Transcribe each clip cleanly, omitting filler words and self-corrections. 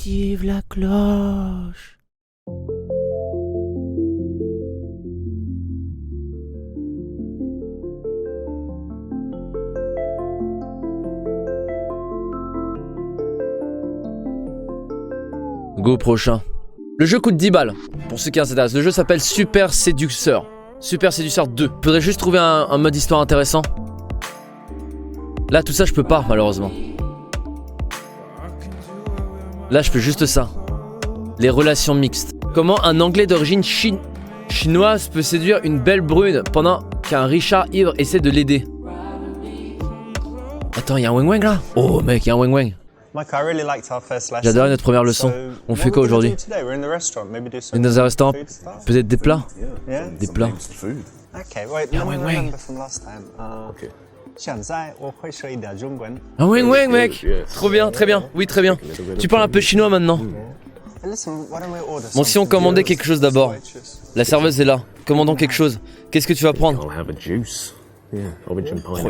Active la cloche. Go prochain. Le jeu coûte 10 balles. Pour ceux qui s'intéressent, le jeu s'appelle Super Séducteur. Super Séducteur 2. Faudrait juste trouver un mode histoire intéressant. Là, tout ça, je peux pas, malheureusement. Là, je fais juste ça. Les relations mixtes. Comment un Anglais d'origine chinoise peut séduire une belle brune pendant qu'un Richard ivre essaie de l'aider. Attends, il y a un weng weng là? Oh mec, il y a un weng weng. J'adorais notre première leçon. On fait quoi aujourd'hui? On est dans un restaurant. Peut-être des plats? Des plats. Il y a un weng weng. Un weng weng mec. Trop bien, très bien. Oui, très bien. Tu parles un peu chinois maintenant. Bon, si on commandait quelque chose d'abord. La serveuse est là. Commandons quelque chose. Qu'est-ce que tu vas prendre? Oh, il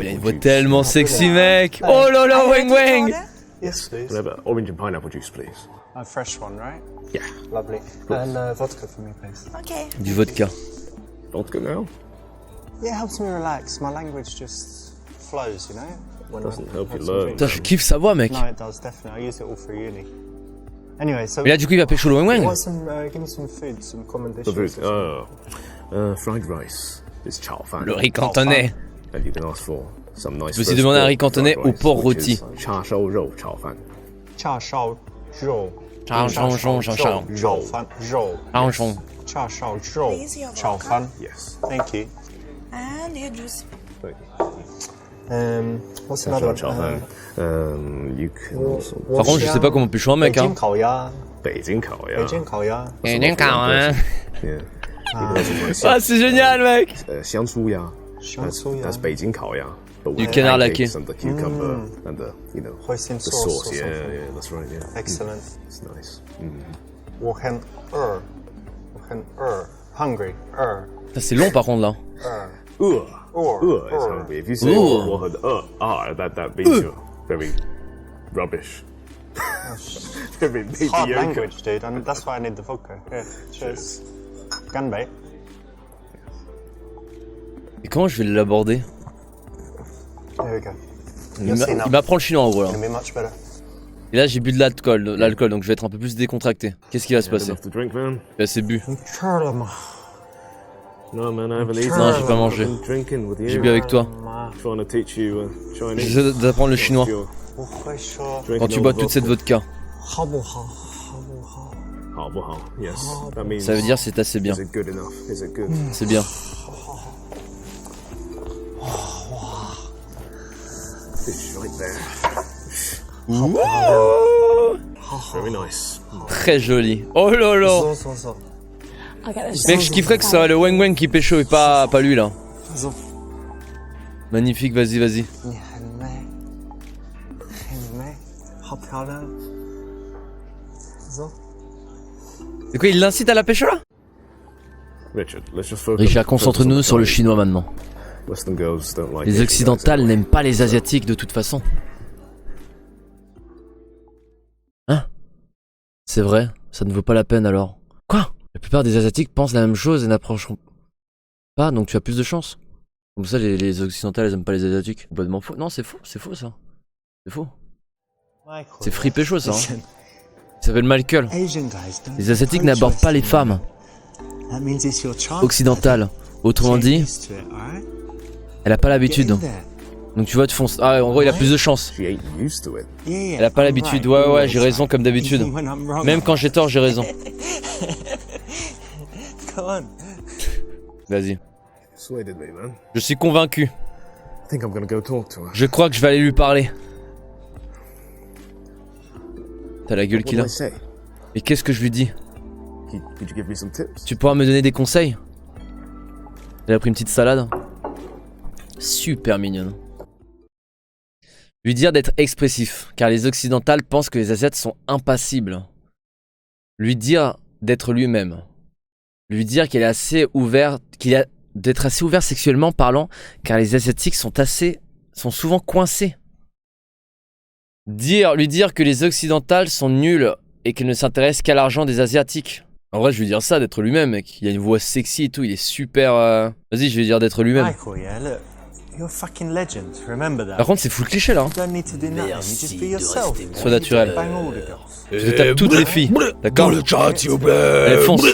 y a une voix tellement sexy mec. Oh là là, weng weng. Yes, please. Orange and pineapple juice, please. A fresh one, right? Yeah. Lovely. And vodka for me, please. Okay. Du vodka. Vodka now? Yeah, it helps me relax. My language just flows, you know? When doesn't help you learn. Putain, je kiffe sa voix, mec. No, it does, definitely. I use it all through uni. Anyway, so... Mais là, du coup, il va pécho le weng weng. Give me some food, some common dishes. Fried rice. This chao fan. Le riz cantonais. And you can ask for some nice. Je me suis demandé un riz cantonais au porc rôti. Cha shao rou chao fan. Cha shao rou. Cha shao rou chao fan. Rou. Cha shao rou chao fan. Yes. Thank you. And your juice. Thank you. What's another one? Chao fan. You can also. Par contre, je sais pas comment pécho un mec, hein. Beijing Kao, yeah. Beijing Kao, yeah. Yeah. Ah, c'est génial, mec. Xiangsu ya. Xiangsu ya. That's Beijing Kao, yeah. But Du with canard pancakes laqué. and the cucumber and the, you know, Hoisin the sauce sauce. or Yeah, something. yeah, that's right. Yeah. Excellent. It's nice. Wohen hungry. Putain, c'est long par contre là. Is hungry. If you say that means you're very rubbish. Very Hard mediocre. language, dude, and that's why I need the vodka. Here, cheers. Ganbei. Et comment je vais l'aborder? Here we go. Il m'apprend le chinois en gros là. Gonna be much better. Et là j'ai bu de l'alcool, donc je vais être un peu plus décontracté. Qu'est-ce qui va se passer? Enough to drink, man. Bah c'est bu. No, man, I haven't eaten. Non, j'ai pas mangé. I've been drinking with J'ai you. bu avec toi. Trying to teach you Chinese. J'essaie d'apprendre le chinois. Quand tu bois toute cette vodka. Yes. That means. Ça veut dire c'est assez bien. Is it good enough? Is it good? C'est bien. Fish right there. Very nice. Très joli. Oh là là. Mec, je kifferais que ce soit le weng weng qui pécho et pas lui là. Magnifique, vas-y, vas-y. C'est quoi, il l'incite à la pécho là? Richard, concentre-nous sur le chinois maintenant. Les occidentales n'aiment pas les asiatiques de toute façon. Hein? C'est vrai, ça ne vaut pas la peine alors. Quoi? La plupart des asiatiques pensent la même chose et n'approcheront pas, donc tu as plus de chance. Comme ça, les occidentales, elles aiment pas les asiatiques. Complètement faux. Non, c'est faux ça. C'est faux. C'est free pécho ça. Hein. Il s'appelle Michael. Les asiatiques n'abordent pas les femmes occidentales. Autrement dit, elle a pas l'habitude. Donc tu vois, tu fonces. Ah, en gros, il a plus de chance. Elle a pas l'habitude. Ouais, j'ai raison comme d'habitude. Même quand j'ai tort, j'ai raison. Vas-y. Je suis convaincu. Je crois que je vais aller lui parler. T'as la gueule qu'il a. Et qu'est-ce que je lui dis? Tu pourras me donner des conseils? Elle a pris une petite salade. Super mignonne. Lui dire d'être expressif, car les occidentales pensent que les asiates sont impassibles. Lui dire d'être lui-même. Lui dire qu'il est assez ouvert, d'être assez ouvert sexuellement parlant, car les asiatiques sont souvent coincés. Lui dire que les occidentales sont nulles et qu'il ne s'intéresse qu'à l'argent des Asiatiques. En vrai, je vais dire ça, d'être lui-même, mec. Il a une voix sexy et tout, il est super... Vas-y, je vais dire d'être lui-même. Michael, yeah, look, you're a fucking legend. Remember that. Par contre, c'est full cliché, là. You don't need to do nothing. You just be yourself. Sois naturel. Bang all the girls. Je te tape toutes les filles, d'accord? Dans le chat, s'il vous plaît. Allez, fonce.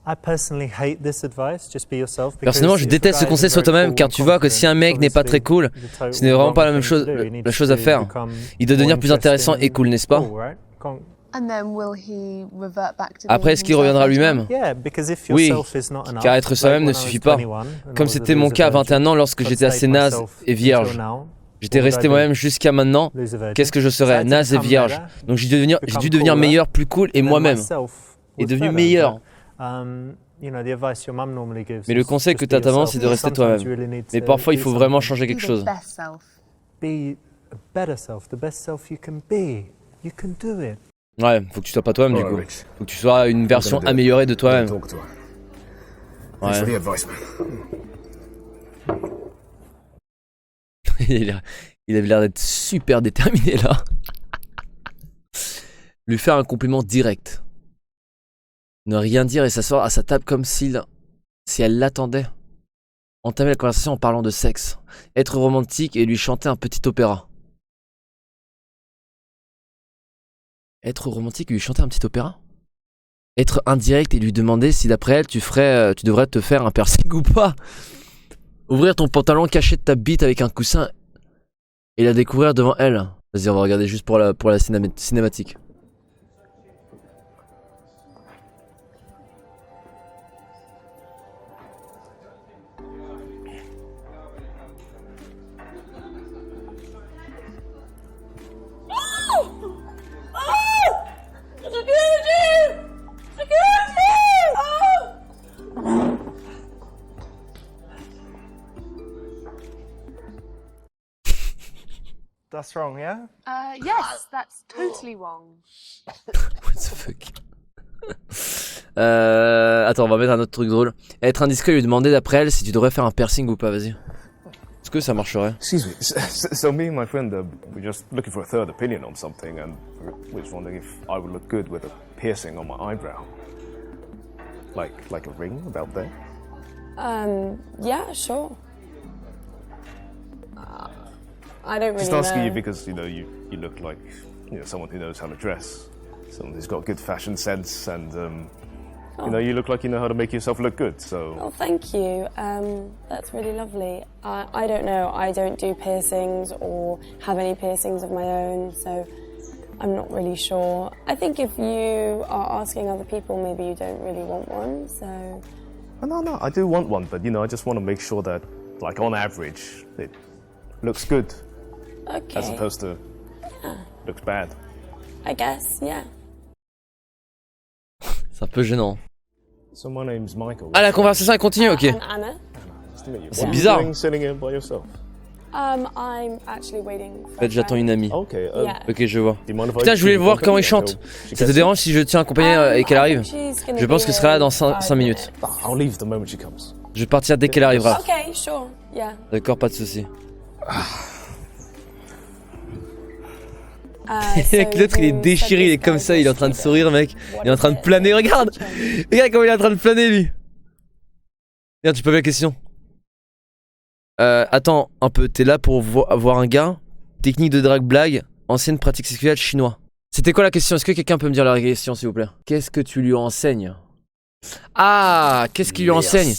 I personally hate this advice. Just be yourself. Personnellement, je déteste ce conseil sois toi-même, car tu vois que si un mec n'est pas très cool, ce n'est vraiment pas la même chose, la chose à faire. Il doit devenir plus intéressant et cool, n'est-ce pas? Après, est-ce qu'il reviendra lui-même? Oui, car être soi-même ne suffit pas. Comme c'était mon cas à 21 ans lorsque j'étais assez naze et vierge. J'étais resté moi-même jusqu'à maintenant. Qu'est-ce que je serais? Naze et vierge. Donc j'ai dû devenir meilleur, plus cool et moi-même. Et devenu meilleur. Mais le conseil que tu as avant, c'est de rester toi-même. Mais parfois, il faut vraiment changer quelque chose. Ouais, faut que tu sois pas toi-même du coup. Faut que tu sois une version améliorée de toi-même. Ouais. Il avait l'air d'être super déterminé là. Lui faire un compliment direct. Ne rien dire et s'asseoir à sa table comme si elle l'attendait. Entamer la conversation en parlant de sexe. Être romantique et lui chanter un petit opéra. Être romantique et lui chanter un petit opéra? Être indirect et lui demander si d'après elle tu devrais te faire un piercing ou pas. Ouvrir ton pantalon caché de ta bite avec un coussin et la découvrir devant elle. Vas-y, on va regarder juste pour la cinématique. That's wrong, yeah? Yes, that's totally wrong. What the fuck? Attends, on va mettre un autre truc drôle. Être indiscret et lui demander d'après elle si tu devrais faire un piercing ou pas, vas-y. Est-ce que ça marcherait? Excuse me. So me and my friend, we're just looking for a third opinion on something, and we're just wondering if I would look good with a piercing on my eyebrow, like a ring about there. Yeah, sure. I don't really Just asking know. you because you look like someone who knows how to dress, someone who's got good fashion sense, and you look like you know how to make yourself look good. So. Oh, thank you. That's really lovely. I don't know. I don't do piercings or have any piercings of my own, so I'm not really sure. I think if you are asking other people, maybe you don't really want one, so... No, I do want one, but I just want to make sure that, like, on average, it looks good. Okay. As opposed to looks bad. I guess, yeah. C'est un peu gênant. So my name's Michael. Ah, la conversation elle continue, ok. I'm Anna. Nice to meet you. C'est What are bizarre. you doing sitting here by yourself? I'm actually waiting for En fait, j'attends une amie. Okay. Yeah. Ok, je vois. Do you mind if I Putain, je voulais keep voir you comment il company chante. until she Ça te gets dérange si je tiens accompagné et qu'elle arrive? Je pense que ce sera là dans 5 minutes. here? I'll leave the moment she comes. Je vais partir dès qu'elle arrivera. Okay, sure, yeah. D'accord, pas de soucis. Mec, l'autre il est déchiré, il est comme ça, il est en train de sourire, mec. Il est en train de planer, regarde! Regarde comment il est en train de planer, lui! Regarde, tu peux la question. Attends un peu, t'es là pour voir un gars? Technique de drague blague, ancienne pratique sexuelle chinois. C'était quoi la question? Est-ce que quelqu'un peut me dire la question, s'il vous plaît? Qu'est-ce que tu lui enseignes? Ah, qu'est-ce qu'il lui enseigne?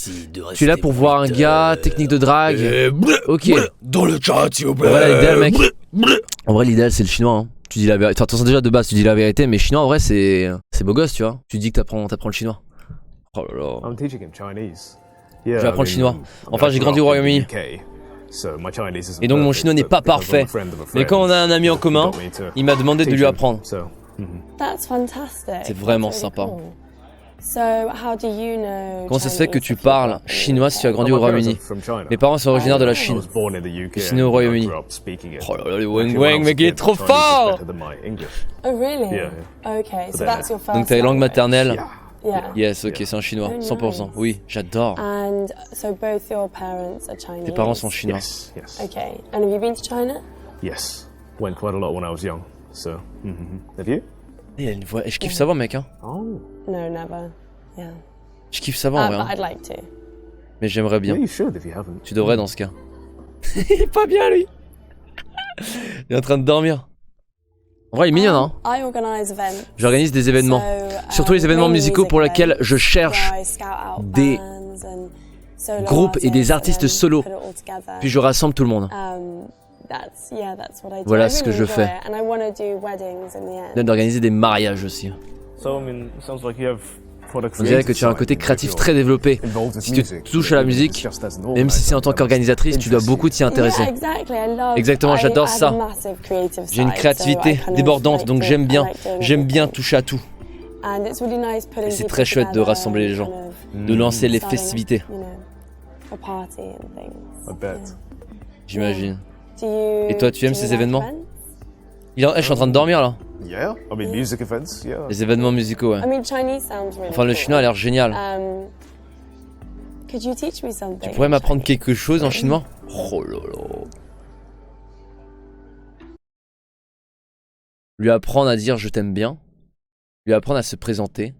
Tu es là pour voir un gars, technique de drague. Ok. Dans le chat, s'il vous plaît. En vrai, l'idéal, mec. En vrai, l'idéal, c'est le chinois. Hein. Tu dis la vérité. Attention, déjà de base, tu dis la vérité, mais chinois, en vrai, c'est beau gosse, tu vois. Tu dis que t'apprends le chinois. Oh là là. I'm teaching him Chinese. Je vais apprendre le chinois. Enfin, j'ai grandi au Royaume-Uni. Et donc, mon chinois n'est pas parfait. Mais quand on a un ami en commun, il m'a demandé de lui apprendre. That's fantastic. C'est vraiment That's really sympa. cool. So, how do you know Comment ça se fait que Chinese tu if you parles don't? chinois si tu as grandi au Royaume-Uni? Mes parents sont originaires de la Chine. Je suis né au Royaume-Uni. Oh là là, le wang wang, mec, il est trop fort! Oh, really? Yeah. Okay, so that's your first Donc t'as les langues language. maternelles? Yeah. Yes, ok, c'est en chinois, 100%. Oui, j'adore. And so both your parents are Chinese? Tes parents sont chinois. Yes. Okay, and have you been to China? Yes. Went quite a lot when I was young. So, have you? Il a une voix. Et je kiffe sa voix, mec. Hein. Oh. No, never. Yeah. Je kiffe sa voix en vrai. But Hein. I'd like to. Mais j'aimerais bien. Yeah, you should if you haven't. Tu devrais dans ce cas. Il est pas bien lui. Il est en train de dormir. En vrai, il est mignon, hein. I organise events. J'organise des événements. Surtout les événements musicaux pour lesquels je cherche des groupes et des artistes solos. Puis je rassemble tout le monde. Voilà ce que je fais. Même d'organiser des mariages aussi. So, I mean, it sounds like you have quite a On dirait que creative tu as un side côté if créatif you're très développé. involved with Si tu music, touches à la but musique, just as an même si c'est en tant organizer, qu'organisatrice, tu dois interests beaucoup you. t'y intéresser. Exactement, j'adore ça. J'ai une créativité débordante, donc j'aime bien toucher à tout. Et c'est très chouette de rassembler les gens, de lancer les festivités. I bet. J'imagine. Et toi, tu aimes ces événements? Je suis en train de dormir là. Yeah, I mean, music events, yeah. Les événements musicaux, ouais. Enfin, le chinois a l'air génial. Tu pourrais m'apprendre quelque chose en chinois? Oh là là. Lui apprendre à dire je t'aime bien. Lui apprendre à se présenter.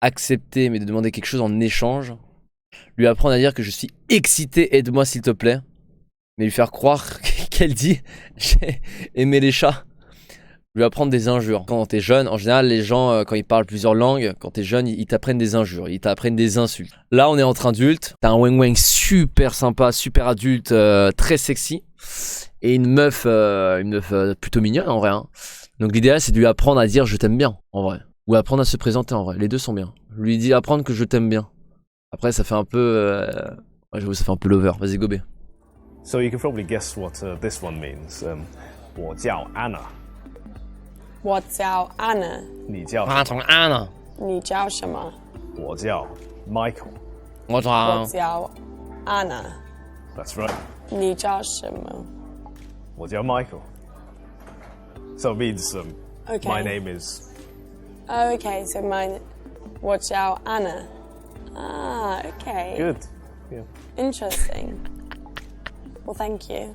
Accepter, mais de demander quelque chose en échange. Lui apprendre à dire que je suis excité, aide-moi s'il te plaît. Mais lui faire croire qu'elle dit j'ai aimé les chats. Lui apprendre des injures. Quand t'es jeune, en général, les gens, quand ils parlent plusieurs langues, quand t'es jeune, ils t'apprennent des injures, ils t'apprennent des insultes. Là, on est entre adultes. T'as un weng weng super sympa, super adulte, très sexy. Et une meuf plutôt mignonne en vrai. Hein. Donc l'idéal, c'est de lui apprendre à dire je t'aime bien, en vrai. Ou apprendre à se présenter en vrai. Les deux sont bien. Lui dire apprendre que je t'aime bien. Après, ça fait un peu... Ouais, j'avoue, ça fait un peu lover. Vas-y, Gobé. So you can probably guess what this one means. 我叫 Anna. 我叫 Anna. 你叫 Anna. 你叫什么？我叫 Michael. 我叫 Anna. That's right. 你叫什么？我叫 Michael. So it means Okay. my name is. Oh, okay, so mine. 我叫 Anna. Ah, okay. Good. Yeah. Interesting. Well, thank you.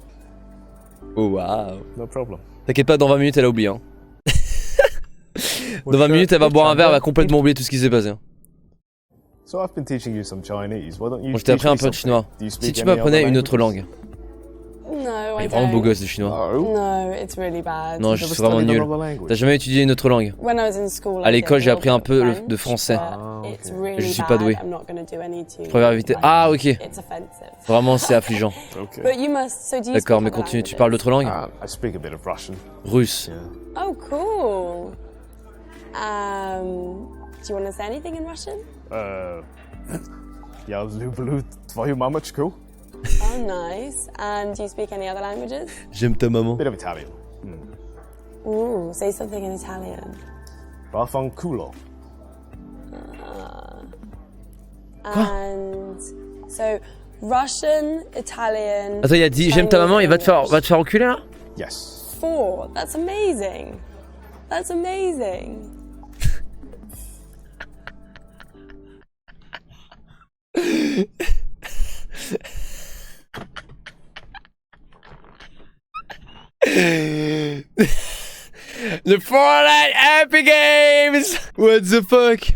Oh, waouh. No problem. T'inquiète pas, dans 20 minutes, elle a oublié. Hein. Dans 20 minutes, elle va boire un verre, elle va complètement oublier tout ce qui s'est passé. So I've been teaching you some Chinese. Why don't you Bon, je t'ai appris un peu de chinois. Si tu m'apprenais une autre langue. No, Il I est vraiment beau don't. gosse, le chinois. No, it's really bad. Non, je suis vraiment nul. T'as jamais étudié une autre langue? When I was in school, À l'école, I did j'ai a appris un little peu bit of de français. French, but it's really Et je suis pas doué. bad. I'm not gonna do any to- Je préfère éviter. Ah, ok. It's offensive. Vraiment, c'est affligeant. Okay. But you must. So do you D'accord, speak mais other continue. Tu languages? parles d'autres langues? I speak a bit of Russian. Russe. Oh, cool. Do you want to say anything in Russian? Я люблю твою мамочку. Oh, nice. And do you speak any other languages? J'aime ta maman. Bit of Italian. Ooh, say something in Italian. Vaffanculo. And so Russian, Italian. Attends, il a dit j'aime ta maman, il va te faire enculer là? Yes. 4. That's amazing. That's amazing. The Fortnite Epic Games! What the fuck?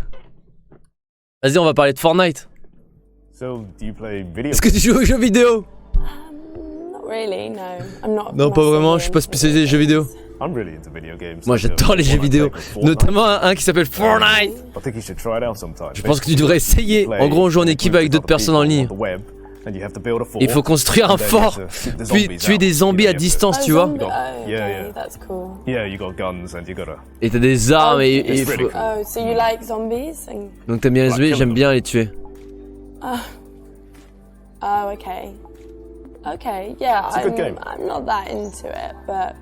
Vas-y, on va parler de Fortnite. So, do you play video Est-ce que tu joues aux jeux vidéo? Not really, no. I'm not. Non, pas massive vraiment, je suis pas into spécialisé les jeux vidéo. I'm really into video games. Moi, j'adore les jeux vidéo. Notamment un qui s'appelle Fortnite. I think you should try it out sometime. Je pense que tu devrais essayer. En gros, on joue en équipe avec d'autres personnes en ligne. Il faut construire un fort, puis tuer des zombies à distance, tu vois. Oh, Yeah, okay, yeah. that's cool. Yeah, you got guns and you gotta. Et t'as des armes et il It's really faut... cool. Oh, so you like zombies? And... Donc t'aimes bien les zombies, j'aime bien les tuer. Oh, okay. Okay, yeah. It's a good game. I'm not that into it, but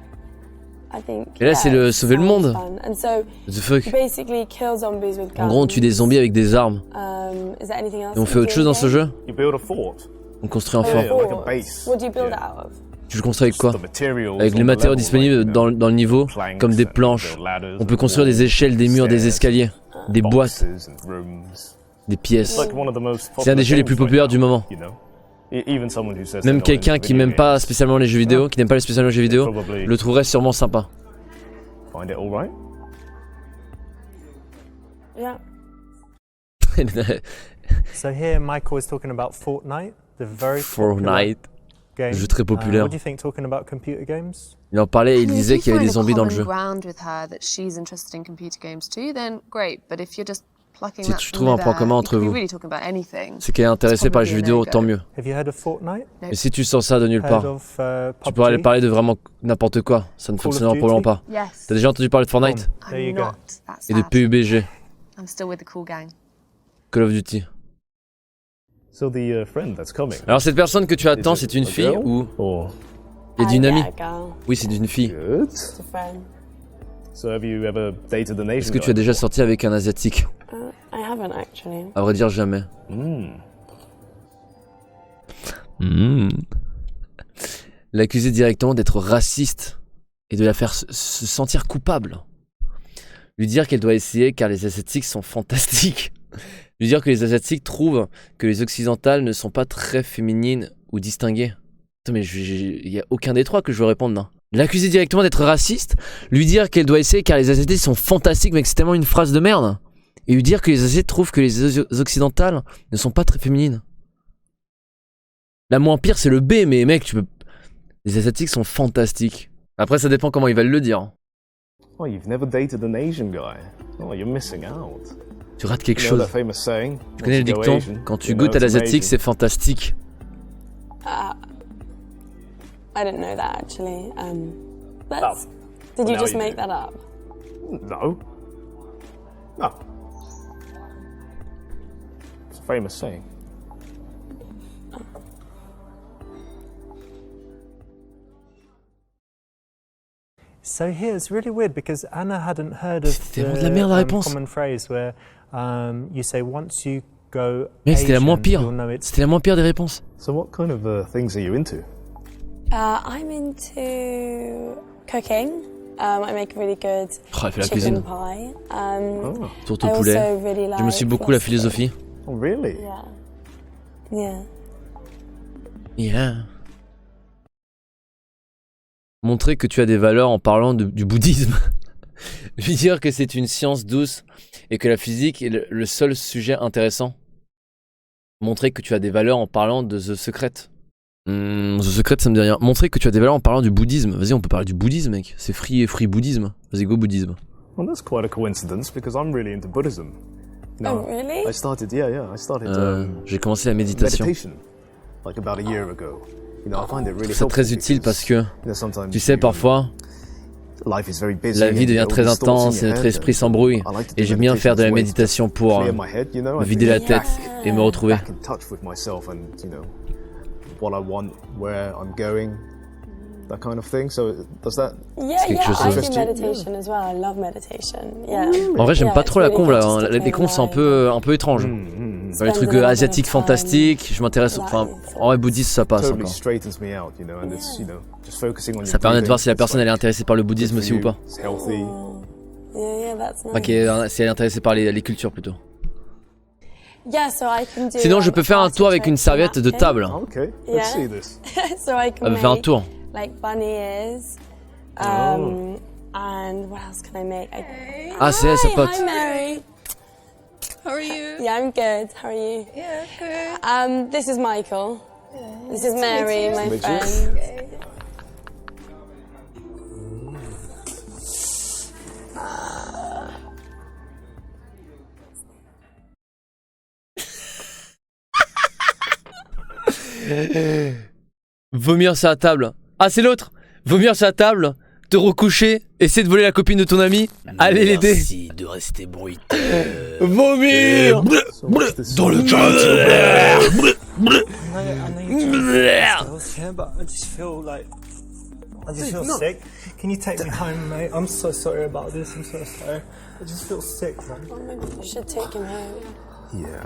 I think. Et là, c'est le sauver le monde. Fun. And so What the fuck? you basically kill zombies with guns. En gros, on tue des zombies avec des armes. Is there anything else? Et on fait autre chose dans ce jeu? You build a fort. On construit un Yeah, fort. like a base. What do you build Yeah. out of? Tu le construis avec quoi? The materials Avec on les the matériaux level, disponibles like, you dans know, le niveau, planks comme des and planches. build ladders On peut and construire des walls, échelles, des murs, des stairs, escaliers, des boîtes, boxes and rooms. des pièces. Like one of the most C'est un des popular jeux les plus games right populaires now, du moment. you know? Even someone who says they're Même not quelqu'un into qui video n'aime pas games spécialement les jeux vidéo, qui n'aime pas spécialement les jeux vidéo, Probably. le trouverait sûrement sympa. find it all right. Yeah. So here, Michael was talking about Fortnite, the very popular Fortnite, game. jeu très populaire. What do you think talking about computer games? Il en parlait et il I mean, disait if qu'il y avait you des find a zombies dans le common jeu. ground with her that she's interested in computer games too, then great. But if you're just plucking Si that tu from trouves un point there, commun you entre could be vous, really talking about anything. c'est qu'elle est intéressée par les jeux vidéo, tant mieux. Have you heard of Fortnite? Mais si tu sors ça de nulle Heard part, of tu pourrais aller PUBG? parler de vraiment n'importe quoi. Ça ne Call of fonctionnera probablement Duty? pas. Yes. T'as déjà entendu parler de Fortnite There you I'm go. not that et de sad. PUBG, I'm still with the cool gang. Call of Duty. So the friend that's coming. Alors cette personne que tu attends, is it c'est une a fille girl ou or il y a d'une amie? Yeah, girl. Oui, c'est une fille. good? Just a friend. So have you ever dated an Asian Est-ce que tu guy as déjà before? sorti avec un asiatique? I haven't actually. À vrai dire, jamais. L'accuser directement d'être raciste et de la faire se sentir coupable. Lui dire qu'elle doit essayer car les asiatiques sont fantastiques. Lui dire que les asiatiques trouvent que les occidentales ne sont pas très féminines ou distinguées. Attends, mais il y a aucun des trois que je veux répondre, non. L'accuser directement d'être raciste, lui dire qu'elle doit essayer car les asiatiques sont fantastiques, mec, c'est tellement une phrase de merde. Et lui dire que les asiatiques trouvent que les occidentales ne sont pas très féminines. La moins pire, c'est le B, mais mec, tu peux... Les asiatiques sont fantastiques. Après, ça dépend comment ils veulent le dire. Oh, you've never dated an Asian guy. Oh, you're missing out. Tu rates quelque You know chose. that famous saying? Tu connais le Once you go dicton? Asian, Quand tu you know goûtes à it's l'asiatique, amazing. c'est fantastique. I didn't know that actually. But Oh. did you now just you make do. that up? No. No. It's a famous saying. So here it's really weird because Anna hadn't heard of C'était tellement de la merde, la réponse. common phrase where you say once you go Mec, c'était la moins Asian, pire. you'll know it's C'était la moins pire des réponses. So what kind of things are you into? I'm into cooking. I make really good Oh, elle fait la chicken cuisine. pie. Oh, Tourte I au poulet. also really like J'aime aussi beaucoup la philosophy. philosophie. oh really? Yeah. Yeah. Yeah. Montrer que tu as des valeurs en parlant du bouddhisme. Lui dire que c'est une science douce et que la physique est le seul sujet intéressant. Montrer que tu as des valeurs en parlant de The Secret. The Secret, ça me dit rien. Montrer que tu as des valeurs en parlant du bouddhisme. Vas-y, on peut parler du bouddhisme, mec. C'est free bouddhisme. Vas-y, go bouddhisme. Well, that's quite a coincidence because I'm really into Buddhism. Oh, really? I started, I started J'ai commencé la méditation. meditation like about a year ago. You know, I find it really C'est très helpful utile because, parce que, you know, sometimes tu sais, you- parfois, life is very busy la and vie you devient get all très these thoughts in intense your et notre head esprit and s'embrouille. I like to Et do j'aime bien faire de la meditation méditation pour clear my head, you know, me and vider be la tête et me retrouver. back in touch with myself and, you know, what I want, where I'm going, that kind of thing. So does that Yeah, quelque yeah, chose I de- do meditation as well. I love meditation. Yeah. En vrai, j'aime Yeah, pas it's trop la really con là. helpful to Les clear cons, c'est un mind. peu étrange. Enfin, les Spend trucs a little bit of asiatiques time fantastiques, je m'intéresse. Enfin, en vrai, bouddhiste, ça passe totally encore. straightens me out, you know, and it's, you know, just focusing on your Ça permet de breathing, voir si la it's personne elle est like intéressée par le good bouddhisme for aussi ou you, pas. it's healthy. Yeah, that's nice. Ok, si elle est intéressée par les cultures plutôt. Yeah, so I can do, Sinon, je peux faire un tour avec une serviette de table. Okay, Yeah. let's see this. So I can Elle me fait un make tour. like bunny ears. Oh. And what else can I make? Ah, c'est elle, sa Hi, pote. Hi, Mary. How are you? Yeah, I'm good. How are you? Yeah, good. This is Michael. This is Mary, my Meet you. friend. Vomir sur la table. Ah, c'est l'autre. Vomir sur la table, te recoucher, essayer de voler la copine de ton ami, aller l'aider. Merci de rester bruiteux. Vomir So what's this? Dans le chat, I know you just here, but I just feel sick. Can you take me home, mate? I'm so sorry about this. I'm so sorry. I just feel sick, man. Oh, maybe you should take him home. Yeah.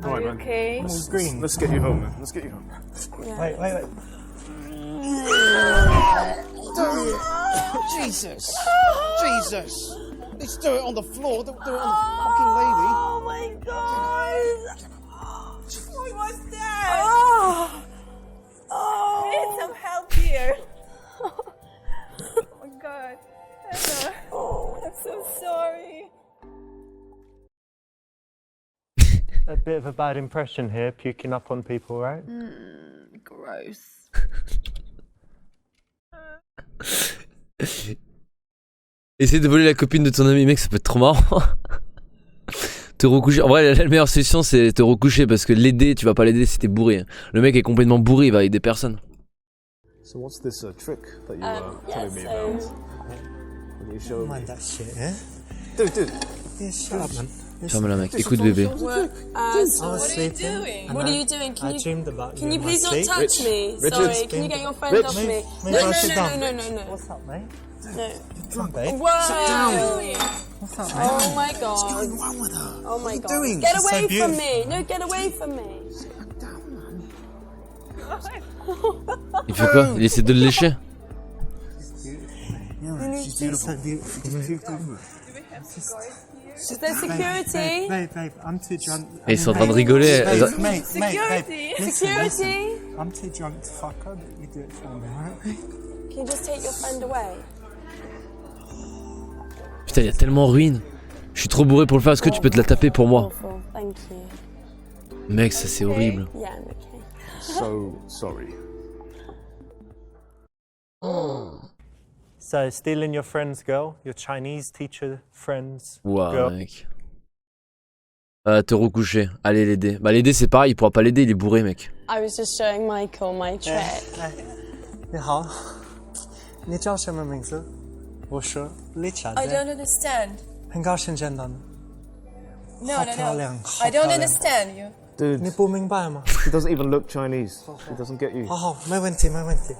All right, man. Okay. I'm all green. Let's get you home, man. Let's get you home. Wait. Jesus. Jesus. Let's do it on the floor. Don't do it on the fucking lady. Oh my god! What's that? Bit of a bad impression here, puking up on people, right? Gross. Essayer de voler la copine de ton ami, mec, ça peut être trop marrant. Te recoucher. En vrai, la meilleure solution, c'est te recoucher parce que l'aider, tu vas pas l'aider si t'es bourré. Le mec est complètement bourré, il va aider personne. So what's this trick that you were telling me about? Can you show me? Mind that shit, eh? Dude. Yeah, shut up, man. Ferme-la, mec. Écoute, bébé. I was sleeping. What are you doing? I dreamed about Can you you in my please not sleep. touch me? Richard. Sorry, can you get your friend off me? Mate, No, I'll sit no, down. no, no, no, no. What's up, mate? No. Drunk, babe. Whoa! What's up, mate? Oh my god. What's going on with her? Oh my god. doing? Get She's so away from beautiful. me. No, get away from me. Il fait quoi? Il essaie de le lécher? She's beautiful. Is there security? Babe, I'm too drunk. Et ils sont en train de rigoler. Mate, Security? Security? I'm too drunk to fuck her, but you do it for me, alright? Can you just take your friend away? Putain, il y a tellement ruine. Je suis trop bourré pour le faire. Est-ce que tu peux te la taper pour moi? Awful. Thank you. Mec, ça c'est horrible. Yeah, I'm okay. So sorry. So, stealing your friend's girl, your Chinese teacher friend's Ouah, girl. mec. Te recoucher. Allez l'aider. Bah l'aider c'est pareil, il pourra pas l'aider, il est bourré, mec. I was just showing Michael my trick. 你好，你叫什么名字？我是Richard。 I don't understand. 很高兴见到你。 No, 好 no, 漂 no. 亮，好 I 漂 don't 亮。 understand you. 你 Dude, 不明白吗？ he doesn't even look Chinese. He doesn't get you. 好，没问题，没问题。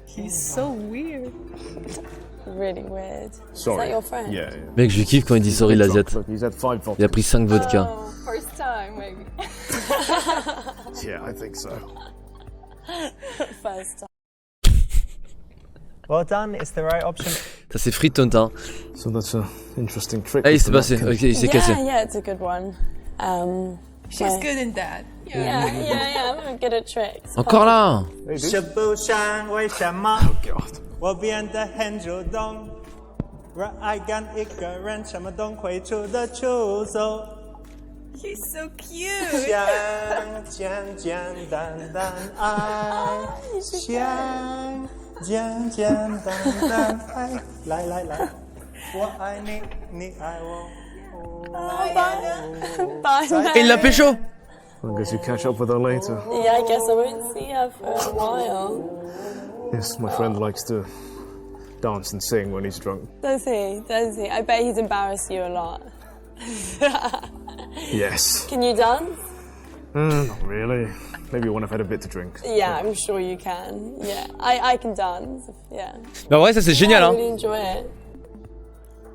He's so weird. Really weird. Sorry. Is that your friend? Yeah. Mec, je kiffe quand il dit sorry l'asiate. Look, he's had 5 vodkas. Il a pris 5 vodka. Oh, first time, maybe. Yeah, I think so. First time. Well done, it's the right option. Ça c'est friton, hein. So that's an interesting trick. Ah, il with s'est the passé. napkin. Ok, il s'est cassé. Yeah, it's a good one. She's Yeah. good in that. Yeah, I'm good at tricks. Encore là. Hey, dude. 是不想为什么 God. 我变得很主动，让爱跟一个人什么都会出的出手， He's so cute. 想简简单单爱，想简简单单爱，来来来，我爱你，你爱我。 Bye. Et il l'a pécho. I guess you catch up with her later. Yeah, I guess I won't see her for a while. Yes, my friend likes to dance and sing when he's drunk. Does he? Does he? I bet he's embarrassed you a lot. Yes. Can you dance? Not really. Maybe when I've had a bit to drink. Yeah, I'm sure you can. Yeah, I can dance. Yeah. Mais en vrai, ça c'est génial, I hein. really enjoy it.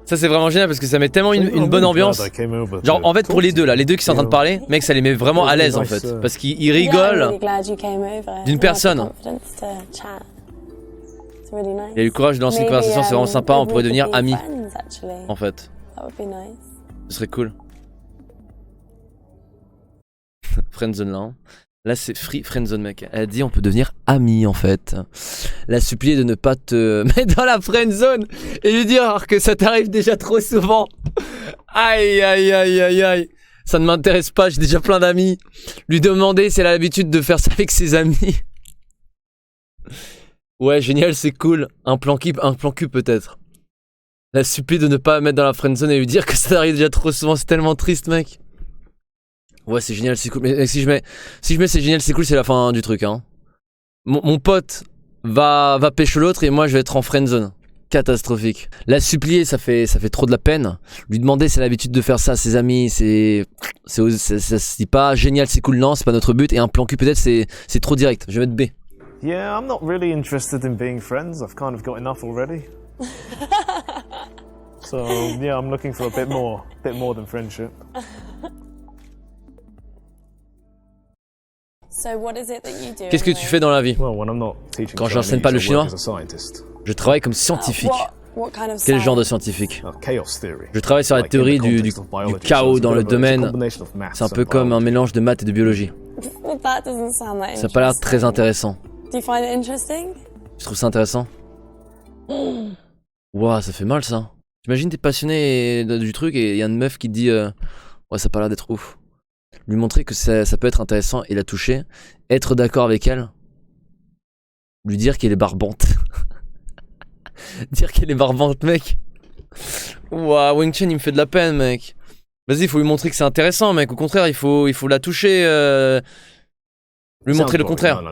Ça c'est vraiment génial parce que ça met tellement une bonne ambiance. Genre en fait pour les deux là, les deux qui sont en train de parler, mec ça les met vraiment à l'aise en fait. Parce qu'ils Yeah, I'm rigolent really glad you came over. d'une You personne. had the confidence to chat. It's really nice. Il a eu le courage de lancer une Maybe, conversation, c'est vraiment sympa, on we pourrait could devenir be amis friends, actually. en fait. That would be nice. Ce serait cool. Friendzone là. Hein. Là c'est free friendzone mec. Elle a dit on peut devenir amis en fait. La supplier de ne pas te mettre dans la friendzone et lui dire que ça t'arrive déjà trop souvent. Aïe aïe aïe aïe aïe. Ça ne m'intéresse pas, j'ai déjà plein d'amis. Lui demander si elle a l'habitude de faire ça avec ses amis. Ouais génial, c'est cool. Un plan cul peut-être. La supplier de ne pas mettre dans la friendzone et lui dire que ça t'arrive déjà trop souvent, c'est tellement triste mec. Ouais c'est génial, c'est cool. Mais si je mets c'est génial, c'est cool, c'est la fin du truc hein. Mon pote va pêcher l'autre et moi je vais être en friendzone. Catastrophique. La supplier ça fait trop de la peine. Lui demander si elle a l'habitude de faire ça à ses amis, ça se dit pas génial, c'est cool, non c'est pas notre but. Et un plan cul peut-être c'est trop direct, je vais mettre B. Yeah, I'm not really interested in being friends. I've kind of got enough already. So yeah, I'm looking for a bit more than friendship. So what is it that you do? Qu'est-ce que tu fais dans la vie? Well, when I'm not teaching Quand Chinese, j'enseigne pas le I chinois, work as a scientist. je travaille comme scientifique. What kind of Quel genre de science? scientifique? Chaos theory. Je travaille sur la Like, in the théorie du context of biology, chaos so it's dans a le bit of a- it's a domaine. combination of maths C'est un peu and comme un biology. mélange de maths et de biologie. Well, that doesn't sound that Ça a pas l'air très interesting. intéressant. Do you find it interesting? Tu trouves ça intéressant? Ouah, ça fait mal ça. T'imagines, t'es passionné du truc et il y a une meuf qui te dit ouais, ça a pas l'air d'être ouf. Lui montrer que ça peut être intéressant et la toucher. Être d'accord avec elle. Lui dire qu'elle est barbante. Dire qu'elle est barbante, mec. Ouah, Wing Chun, il me fait de la peine, mec. Vas-y, il faut lui montrer que c'est intéressant, mec. Au contraire, il faut la toucher. Lui montrer le contraire. No.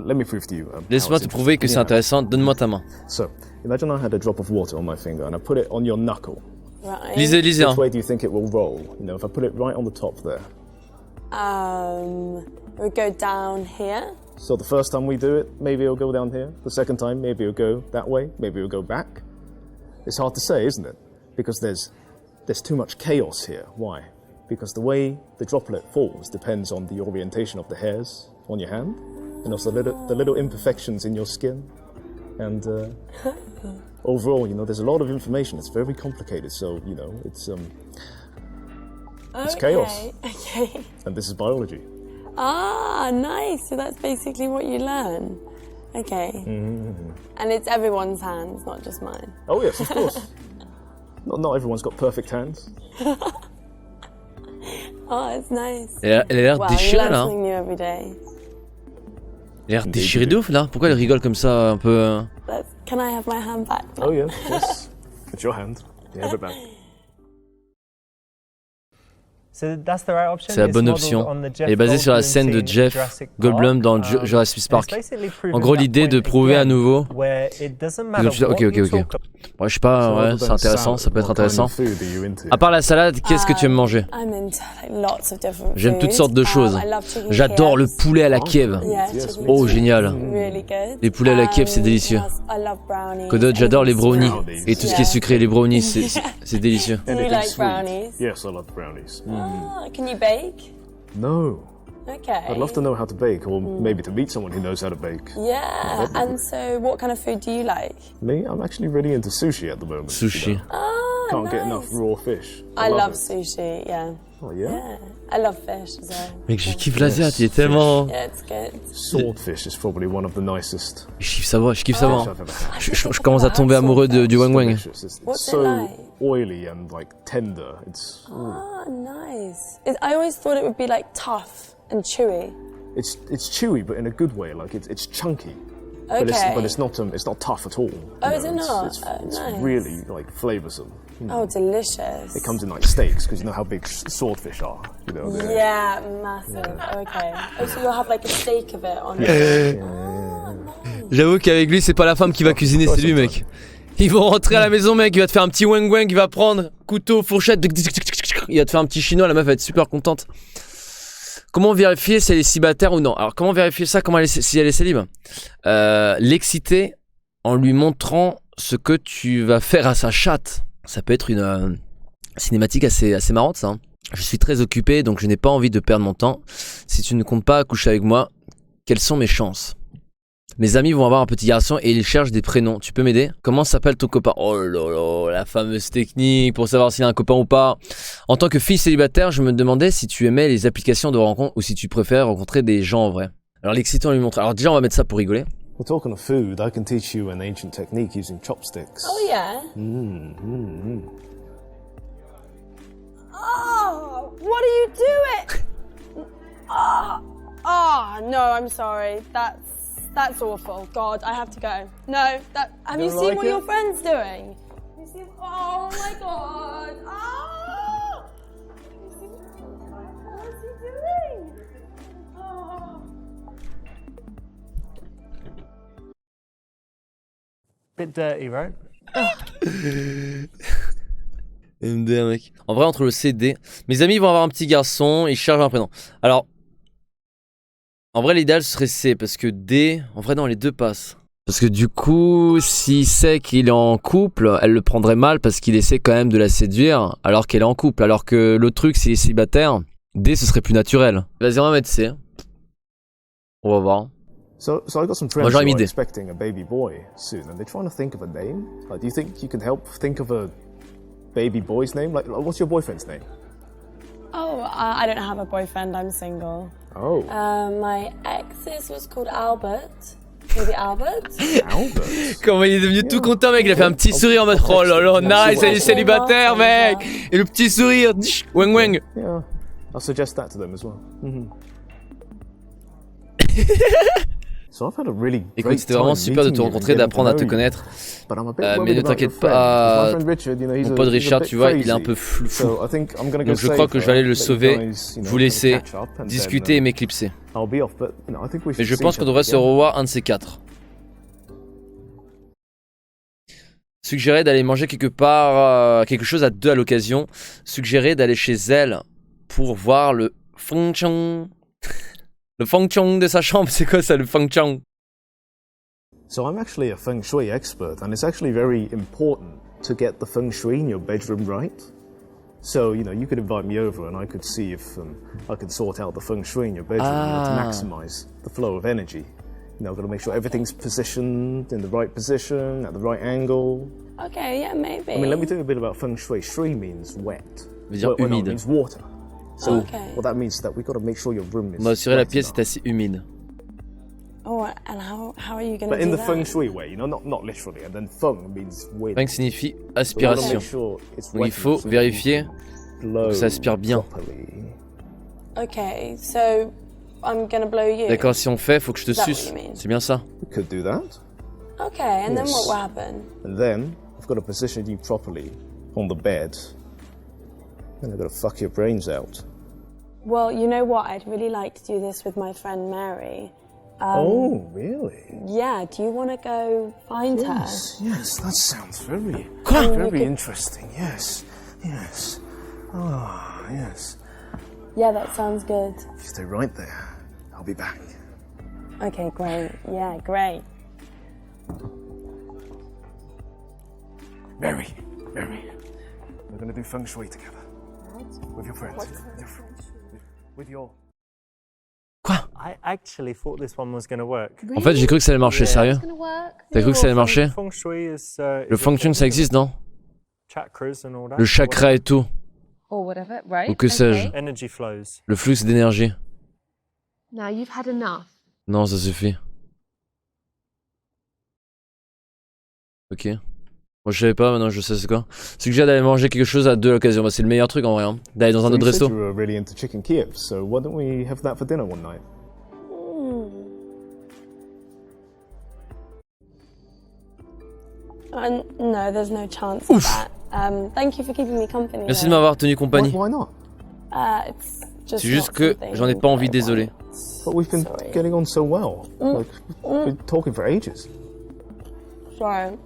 Let me prove to you. Laisse-moi te prouver que c'est intéressant. Donne-moi ta main. So, imagine I had a drop of water on my finger and I put it on your knuckle. Right. Lisez, hein. Which way do you think it will roll? You know, if I put it right on the top there. We go down here. So the first time we do it, maybe it'll go down here. The second time, maybe it'll go that way. Maybe it'll go back. It's hard to say, isn't it? Because there's too much chaos here. Why? Because the way the droplet falls depends on the orientation of the hairs on your hand, and also the little imperfections in your skin. And overall, you know, there's a lot of information. It's very complicated. So, you know, it's chaos. Okay. And this is biology. Ah, nice. So that's basically what you learn. Okay. And it's everyone's hands, not just mine. Oh yes, of course. Not everyone's got perfect hands. Oh, it's nice. Elle a l'air Wow, you déchirée learn là. something new every day. Elle a l'air déchirée de ouf là. Pourquoi elle rigole comme ça un peu Can I have my hand back? Oh yeah, yes. It's your hand. You have it back. So that's the right option. C'est la It's bonne modelled option. on the Jeff Elle est basée sur la Goldblum scène de scene Jeff Jurassic Goldblum dans Park. Jurassic It's Park. basically proving En gros, that l'idée de point prouver à again, nouveau. where it doesn't Ok, matter what you ok. talk Ouais, je sais pas, ouais, c'est intéressant, ça peut être intéressant. À part la salade, qu'est-ce que tu aimes manger? I'm into like, lots of different J'aime toutes foods. sortes de choses. I love chicken J'adore le Kievs. poulet à la Kiev. Yeah, chicken Oh, Kievs. génial. Really good. Les poulets à la Kiev, c'est délicieux. I love brownies. Que d'autres, j'adore les brownies. Brownies. Et tout ce qui est sucré, les brownies, c'est délicieux. Do you Anything like sweet. brownies? Yes, I love brownies. Ah, can you bake? No. Okay. I'd love to know how to bake, or maybe to meet someone who knows how to bake. Yeah, and so what kind of food do you like? Me, I'm actually really into sushi at the moment. Sushi. You know. Ah, Can't nice. get enough raw fish. I love it. sushi, yeah. Oh yeah? Yeah. I love fish as well. Mec, je kiffe l'asiat, il est tellement... Yeah, it's good. Swordfish is probably one of the nicest Je kiffe ça, je kiffe ça. fish I've ever had. Je commence à tomber amoureux du Wang Wang. Delicious. It's What's it so like? oily and like tender. It's Ah, nice. I always thought it would be like tough and chewy. it's chewy, but in a good way. Like it's chunky. Okay. But it's not tough at all. Oh, You is it know, not? It's Nice. really like flavoursome. Oh, delicious. It comes in like steaks because you know how big swordfish are. You know. they're- Yeah, massive. Okay. Oh, so you'll have like a steak of it on. J'avoue qu'avec lui, c'est pas la femme qui va cuisiner, c'est lui, mec. Ils vont rentrer à la maison, mec, il va te faire un petit Wang Wang, il va prendre couteau, fourchette, il va te faire un petit chinois, la meuf va être super contente. Comment vérifier si elle est célibataire ou non? Alors, comment vérifier ça, si elle est célib? L'exciter en lui montrant ce que tu vas faire à sa chatte. Ça peut être une cinématique assez marrante, ça. Hein. Je suis très occupé, donc je n'ai pas envie de perdre mon temps. Si tu ne comptes pas coucher avec moi, quelles sont mes chances? Mes amis vont avoir un petit garçon et ils cherchent des prénoms. Tu peux m'aider? Comment s'appelle ton copain? Oh là là, la fameuse technique pour savoir s'il a un copain ou pas. En tant que fille célibataire, je me demandais si tu aimais les applications de rencontre ou si tu préfères rencontrer des gens en vrai. Alors l'excitant lui montre. Alors déjà, on va mettre ça pour rigoler. Well, talking of food, I can teach you an ancient technique using chopsticks. Oh yeah. Oh, what are you doing? Oh no, I'm sorry. That's awful. God, I have to go. No, have you don't seen like what it? your friend's doing? Oh my God. Ah! What is he doing? Oh. Bit dirty, right? MDR, mec. En vrai, entre le C et D, mes amis vont avoir un petit garçon, ils cherchent un prénom. Alors, en vrai, l'idéal serait C, parce que D, en vrai, non, les deux passent. Parce que du coup, s'il sait qu'il est en couple, elle le prendrait mal parce qu'il essaie quand même de la séduire alors qu'elle est en couple. Alors que l'autre truc, s'il est célibataire, D, ce serait plus naturel. Vas-y, on va mettre C. On va voir. So I got some friends Moi, who j'aurais mis are D. expecting a baby boy soon, and they're trying to think of a name. Like, do you think you can help think of a baby boy's name? Like what's your boyfriend's name? Oh, I don't have a boyfriend. I'm single. Oh. My ex's was called Albert. Maybe Albert? Albert? Comment il est devenu tout content, mec. Il a fait un petit sourire en mode oh là là, nice, elle est célibataire, mec. Et le petit sourire, wang wang. Yeah, I'll suggest that to them as well. So I've had a really Écoute, great c'était vraiment time super de meeting te you and rencontrer, getting d'apprendre à to te know you. connaître. But I'm a bit Mais worried ne about your t'inquiète friend, pas, 'cause my friend Richard, you know, mon pote he's a Richard, bit tu vois, il est un crazy. peu fou. So I think I'm gonna go Donc je crois que save je vais aller her, le let you sauver, guys, you know, vous laisser catch up, and discuter then, et m'éclipser. I'll be off, but you know, I think we Mais should je see pense each qu'on other devrait se again. revoir un de ces quatre. Suggérer d'aller manger quelque part, quelque chose à deux à l'occasion. Suggérer d'aller chez elle pour voir le feng chong. Le feng chong de sa chambre, c'est quoi ça, le feng chong? So I'm actually a feng shui expert, and it's actually very important to get the feng shui in your bedroom right. So, you know, you could invite me over and I could see if I could sort out the feng shui in your bedroom to maximize the flow of energy. You know, I've got to make sure everything's positioned in the right position, at the right angle. Okay, yeah, maybe. I mean, let me tell you a bit about feng shui. Shui means wet. Veut dire no, it humide. means water. So Okay. what that means is that we've got to make sure your room is On va assurer la wet pièce enough. est assez humide. Oh, and how are you going to But do in the that? feng shui way, you know, not literally. And then feng means wind. Feng signifie So we've got to aspiration. make sure it's Donc wet il faut enough so vérifier you can blow que ça aspire bien. properly. Okay, so I'm going to blow you. D'accord, si on fait, faut que je te Is that what suce. you mean? C'est bien ça. We could do that. Okay, and then Yes. what will happen? And then I've got to position you properly on the bed. And I've got to fuck your brains out. Well, you know what? I'd really like to do this with my friend Mary. Oh, really? Yeah, do you want to go find her? Yes, that sounds very, Quoi? very interesting. Yes, yes. Ah, yes. Yeah, that sounds good. You stay right there. I'll be back. Okay, great. Yeah, great. Very. We're going to do feng shui together. With your friends. With your... I actually thought this one was going to work. En fait, j'ai cru que ça allait marcher, sérieux. T'as cru que ça allait marcher? Feng Shui is, Le feng chong, ça existe, non? chakras and all that. Le chakra et tout. Or whatever, right? Ou que sais-je. Energy flows. Le flux d'énergie. Now you've had enough. Non, ça suffit. Ok. Moi je savais pas, maintenant je sais c'est quoi. Suggère d'aller manger quelque chose à deux à l'occasion. Bah, c'est le meilleur truc en vrai. Hein. D'aller dans un So autre you said resto. you were really into chicken Kiev, so why don't we have that for dinner one night? No, there's no chance of that. Thank you for keeping me company. Merci de though. m'avoir tenu compagnie. Why not? It's just C'est juste not que something j'en ai pas envie, I désolé. want. But we've been Sorry. getting on so well. Like, we've been talking for ages. Sorry.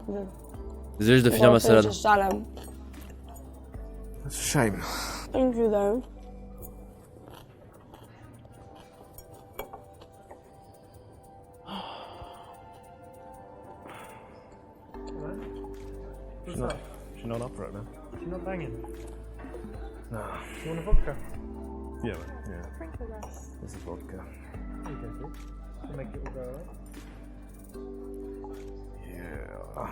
Désolé, je dois finir ma salade. Just salad. That's a shame. Thank you though. She's not up right now. She's not banging. No. You want a vodka? Yeah, yeah. There's a vodka. You go for it. To make it all go away. Yeah.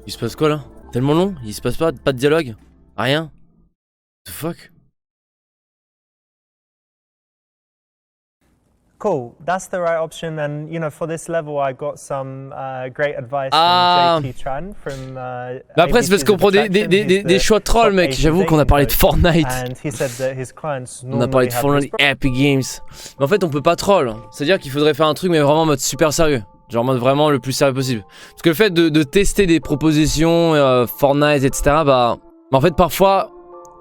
Il se passe quoi là? Tellement long? Il se passe pas de dialogue? Rien? What the fuck? Cool, that's the right option. And you know, for this level, I got some great advice Ah. from JT Tran from. Bah après c'est parce qu'on prend des choix de troll mec. J'avoue qu'on a parlé de Fortnite. And he said that his clients On a parlé de Fortnite Epic Games. Mais en fait on peut pas troll. C'est-à-dire qu'il faudrait faire un truc mais vraiment en mode super sérieux. Genre en mode vraiment le plus sérieux possible. Parce que le fait de tester des propositions, Fortnite, etc. Bah en fait parfois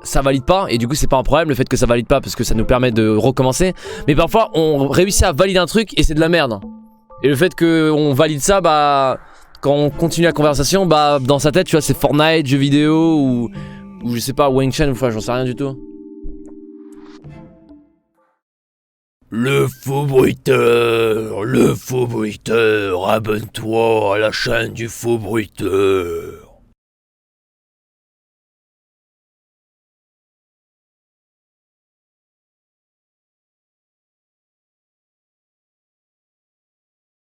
ça valide pas. Et du coup c'est pas un problème le fait que ça valide pas parce que ça nous permet de recommencer. Mais parfois on réussit à valider un truc et c'est de la merde. Et le fait qu'on valide ça, bah quand on continue la conversation, bah dans sa tête tu vois c'est Fortnite, jeux vidéo ou je sais pas Wayne Chen, enfin j'en sais rien du tout. Le faux bruiteur, abonne-toi à la chaîne du faux bruiteur.